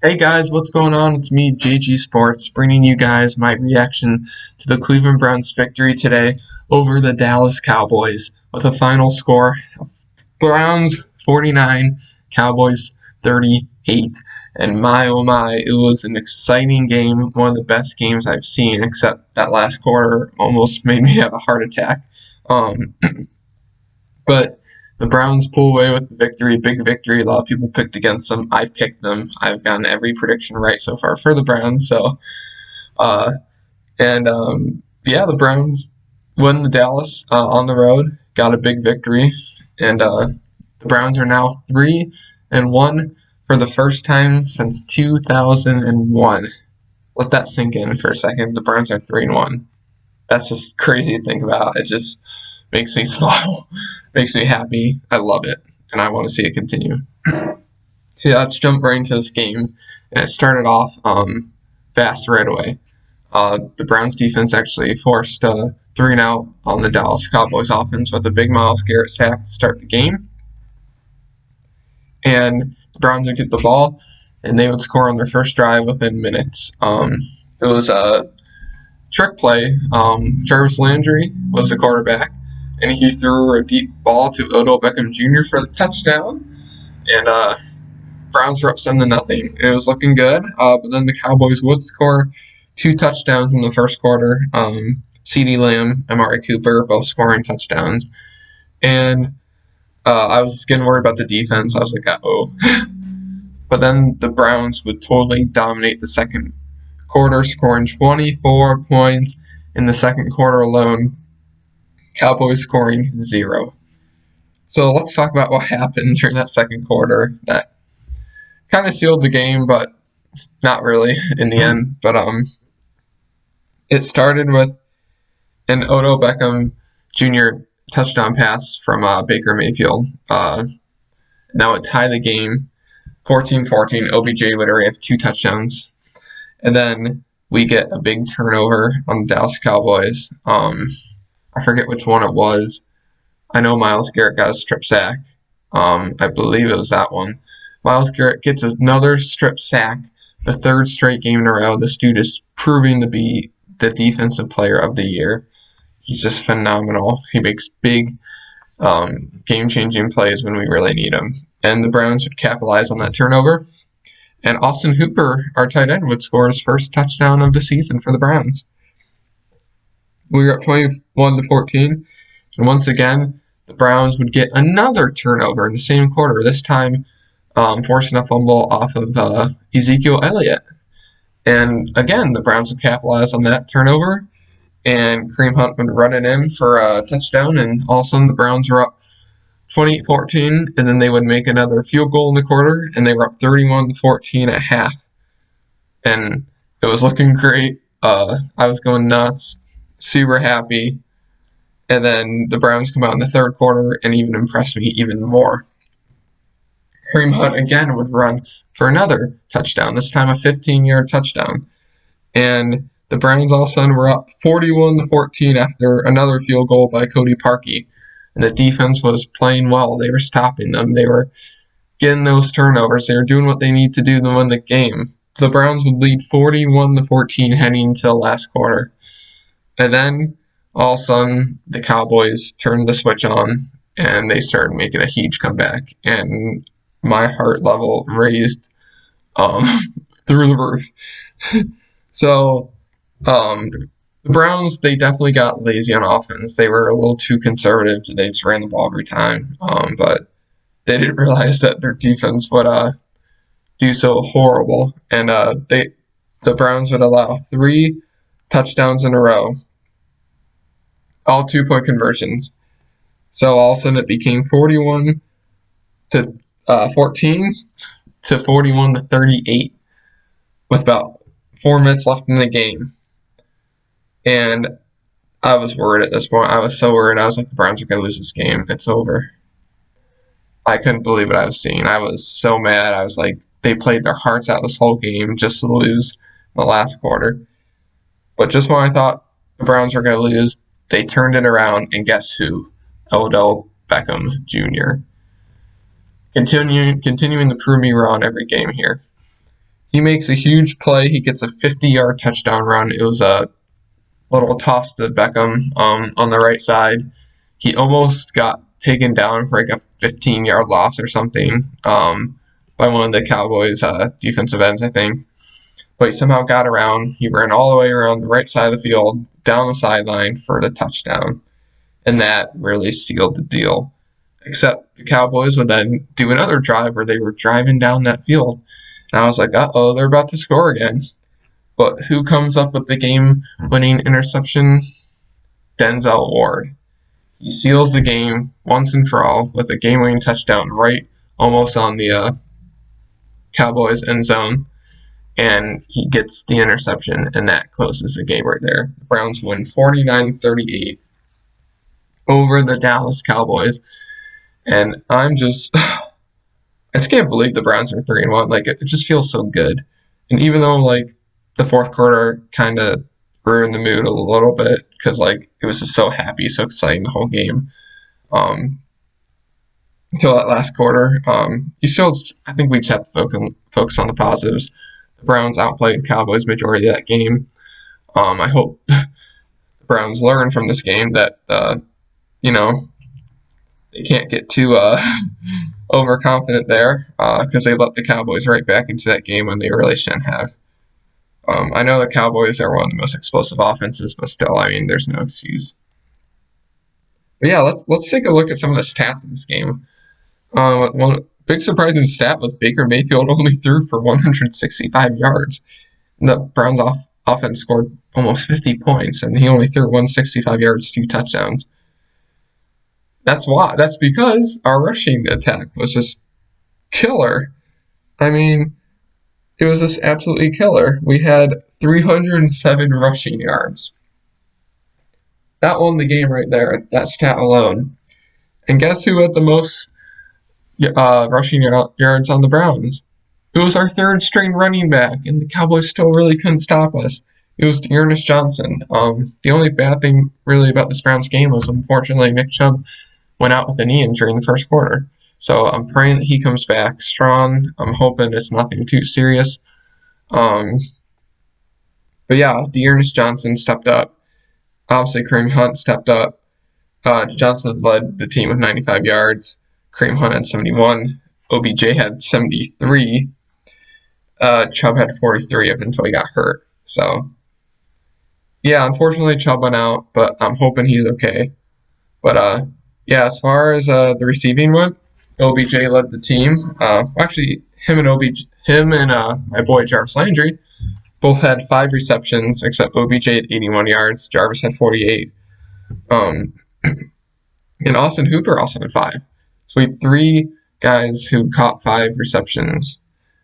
Hey guys, what's going on? It's me, JG Sports, bringing you guys my reaction to the Cleveland Browns victory today over the Dallas Cowboys with a final score of Browns 49, Cowboys 38. And my oh my, it was an exciting game, one of the best games I've seen, except that last quarter almost made me have a heart attack. Um, but the Browns pull away with the victory, big victory. A lot of people picked against them. I picked them. I've gotten every prediction right so far for the Browns. Uh, yeah, the Browns won the Dallas on the road, got a big victory, and the Browns are now 3-1 for the first time since 2001. Let that sink in for a second. The Browns are 3-1. That's just crazy to think about. It just makes me smile, makes me happy. I love it, and I want to see it continue. So yeah, let's jump right into this game. And it started off fast right away. The Browns defense actually forced 3-and-out on the Dallas Cowboys offense with a big Myles Garrett sack to start the game. And the Browns would get the ball, and they would score on their first drive within minutes. It was a trick play. Jarvis Landry was the quarterback, and he threw a deep ball to Odell Beckham Jr. for the touchdown. And Browns were up 7-0. It was looking good, but then the Cowboys would score 2 touchdowns in the first quarter. CeeDee Lamb, Amari Cooper, both scoring touchdowns. And I was just getting worried about the defense. I was like, uh-oh. But then the Browns would totally dominate the second quarter, scoring 24 points in the second quarter alone. Cowboys scoring 0. So let's talk about what happened during that second quarter. That kind of sealed the game, but not really in the end. But it started with an Odell Beckham Jr. touchdown pass from Baker Mayfield. Now it tied the game 14-14. OBJ would already have 2 touchdowns. And then we get a big turnover on the Dallas Cowboys. I forget which one it was. I know Myles Garrett got a strip sack. I believe it was that one. Myles Garrett gets another strip sack, the 3rd straight game in a row. This dude is proving to be the defensive player of the year. He's just phenomenal. He makes big, game-changing plays when we really need him. And the Browns would capitalize on that turnover. And Austin Hooper, our tight end, would score his first touchdown of the season for the Browns. We were up 21-14, and once again, the Browns would get another turnover in the same quarter, this time forcing a fumble off of Ezekiel Elliott. And again, the Browns would capitalize on that turnover, and Kareem Hunt would run it in for a touchdown, and all of a sudden the Browns were up 28-14, and then they would make another field goal in the quarter, and they were up 31-14 at half. And it was looking great. I was going nuts, super happy. And then the Browns come out in the third quarter and even impressed me even more. Kareem Hunt again would run for another touchdown, this time a 15-yard touchdown. And the Browns all of a sudden were up 41-14 after another field goal by Cody Parkey. And the defense was playing well. They were stopping them. They were getting those turnovers. They were doing what they need to do to win the game. The Browns would lead 41-14 heading into the last quarter. And then all of a sudden, the Cowboys turned the switch on, and they started making a huge comeback. And my heart level raised through the roof. So, the Browns, they definitely got lazy on offense. They were a little too conservative. They just ran the ball every time. But they didn't realize that their defense would do so horrible. And the Browns would allow 3 touchdowns in a row, all 2-point conversions. So all of a sudden it became 41-14 to 41-38 with about 4 minutes left in the game. And I was worried at this point. I was so worried. I was like, the Browns are going to lose this game. It's over. I couldn't believe what I was seeing. I was so mad. I was like, they played their hearts out this whole game just to lose the last quarter. But just when I thought the Browns were going to lose, they turned it around, and guess who? Odell Beckham Jr. Continuing to prove me wrong every game here. He makes a huge play. He gets a 50-yard touchdown run. It was a little toss to Beckham on the right side. He almost got taken down for like a 15-yard loss or something by one of the Cowboys defensive ends, I think. But he somehow got around. He ran all the way around the right side of the field, down the sideline for the touchdown. And that really sealed the deal. Except the Cowboys would then do another drive where they were driving down that field. And I was like, uh-oh, they're about to score again. But who comes up with the game-winning interception? Denzel Ward. He seals the game once and for all with a game-winning touchdown right almost on the Cowboys end zone. And he gets the interception, and that closes the game right there. The Browns win 49-38 over the Dallas Cowboys. And I just can't believe the Browns are 3-1. Like, it just feels so good. And even though, like, the fourth quarter kind of ruined the mood a little bit because, like, it was just so happy, so exciting the whole game. Until that last quarter, you still, I think we just have to focus on the positives. The Browns outplayed the Cowboys majority of that game. I hope the Browns learn from this game that, they can't get too overconfident there because they let the Cowboys right back into that game when they really shouldn't have. I know the Cowboys are one of the most explosive offenses, but still, I mean, there's no excuse. But yeah, let's take a look at some of the stats in this game. One big surprising stat was Baker Mayfield only threw for 165 yards. The Browns offense scored almost 50 points, and he only threw 165 yards, 2 touchdowns. That's why. That's because our rushing attack was just killer. I mean, it was just absolutely killer. We had 307 rushing yards. That won the game right there, that stat alone. And guess who had the most rushing yards on the Browns? It was our third string running back, and the Cowboys still really couldn't stop us. It was D'Ernest Johnson. The only bad thing really about this Browns game was, unfortunately, Nick Chubb went out with a knee injury in the first quarter. So I'm praying that he comes back strong. I'm hoping it's nothing too serious. But yeah, D'Ernest Johnson stepped up. Obviously, Kareem Hunt stepped up. Johnson led the team with 95 yards. Kareem Hunt had 71. OBJ had 73. Chubb had 43 up until he got hurt. So, yeah, unfortunately, Chubb went out, but I'm hoping he's okay. But, yeah, as far as the receiving went, OBJ led the team. Actually, him and my boy Jarvis Landry both had 5 receptions, except OBJ had 81 yards. Jarvis had 48. And Austin Hooper also had 5. So we had 3 guys who caught 5 receptions,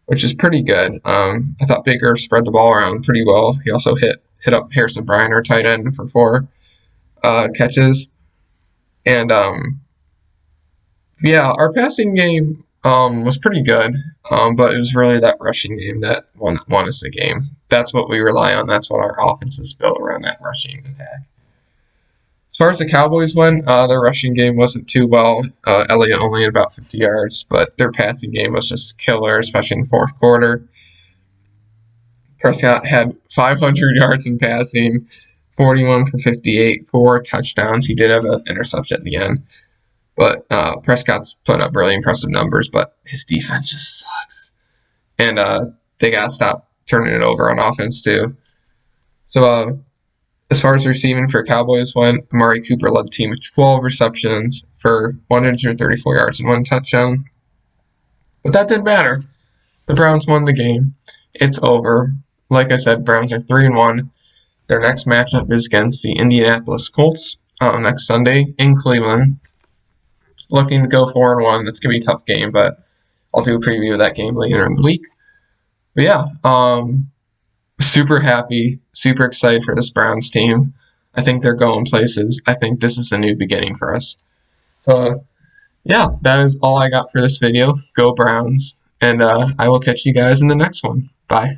which is pretty good. I thought Baker spread the ball around pretty well. He also hit up Harrison Bryant, our tight end, for 4 catches. And yeah, our passing game was pretty good, but it was really that rushing game that won us the game. That's what we rely on. That's what our offense is built around, that rushing attack. As far as the Cowboys went, their rushing game wasn't too well. Elliott only had about 50 yards, but their passing game was just killer, especially in the fourth quarter. Prescott had 500 yards in passing, 41 for 58, 4 touchdowns. He did have an interception at the end. But Prescott's put up really impressive numbers, but his defense just sucks. And they got to stop turning it over on offense, too. So as far as receiving for Cowboys went, Amari Cooper led the team with 12 receptions for 134 yards and 1 touchdown. But that didn't matter. The Browns won the game. It's over. Like I said, Browns are 3-1. Their next matchup is against the Indianapolis Colts next Sunday in Cleveland. Looking to go 4-1. That's going to be a tough game, but I'll do a preview of that game later in the week. But yeah, super happy, super excited for this Browns team. I think they're going places. I think this is a new beginning for us. So yeah, that is all I got for this video. Go Browns, and I will catch you guys in the next one. Bye.